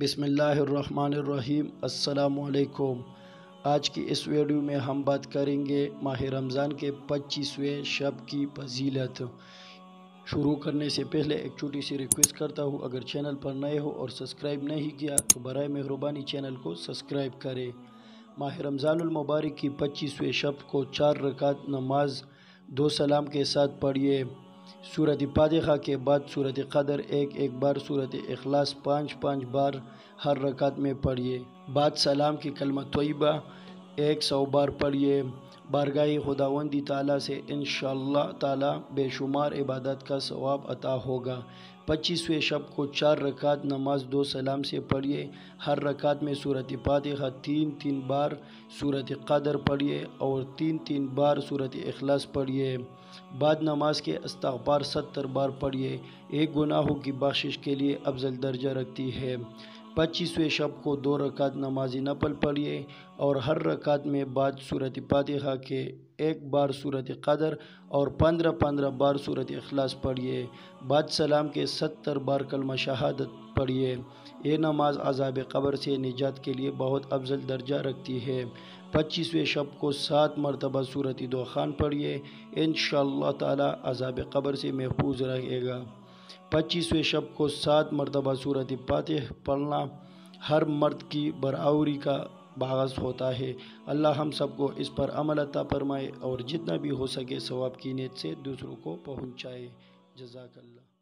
بسم اللہ الرحمن الرحیم۔ السلام علیکم۔ آج کی اس ویڈیو میں ہم بات کریں گے ماہ رمضان کے 25ویں شب کی فضیلت۔ شروع کرنے سے پہلے ایک چھوٹی سی ریکویسٹ کرتا ہوں، اگر چینل پر نئے ہو اور سبسکرائب نہیں کیا تو برائے مہربانی چینل کو سبسکرائب کریں۔ ماہ رمضان المبارک کی 25ویں شب کو 4 رکعت نماز 2 سلام کے ساتھ پڑھیے۔ سورۃ فاتحہ کے بعد سورۃ قدر ایک بار، سورۃ اخلاص 5 بار ہر رکعت میں پڑھیے۔ بعد سلام کی کلمہ طیبہ 100 بار پڑھیے۔ بارگاہ خداوندی تعالیٰ سے انشاءاللہ تعالی بے شمار عبادت کا ثواب عطا ہوگا۔ 25ویں شب کو 4 رکعت نماز 2 سلام سے پڑھیے۔ ہر رکعت میں سورۃ فاتحہ 3 بار، سورۃ قدر پڑھیے اور 3 بار سورۃ اخلاص پڑھیے۔ بعد نماز کے استغفار 70 بار پڑھیے۔ ایک گناہوں کی بخشش کے لیے افضل درجہ رکھتی ہے۔ 25ویں شب کو 2 رکعت نماز نفل پڑھیے اور ہر رکعت میں بعد سورۃ فاتحہ کے 1 بار سورۃ قدر اور 15 بار سورۃ اخلاص پڑھیے۔ بعد سلام کے 70 بار کلمہ شہادت پڑھیے۔ یہ نماز عذاب قبر سے نجات کے لیے بہت افضل درجہ رکھتی ہے۔ 25ویں شب کو 7 مرتبہ سورۃ دخان پڑھیے، انشاءاللہ تعالی عذاب قبر سے محفوظ رہے گا۔ 25ویں شب کو 7 مرتبہ سورۃ فاتحہ پڑھنا ہر مرد کی برابری کا باعث ہوتا ہے۔ اللہ ہم سب کو اس پر عمل عطا فرمائے اور جتنا بھی ہو سکے ثواب کی نیت سے دوسروں کو پہنچائے۔ جزاک اللہ۔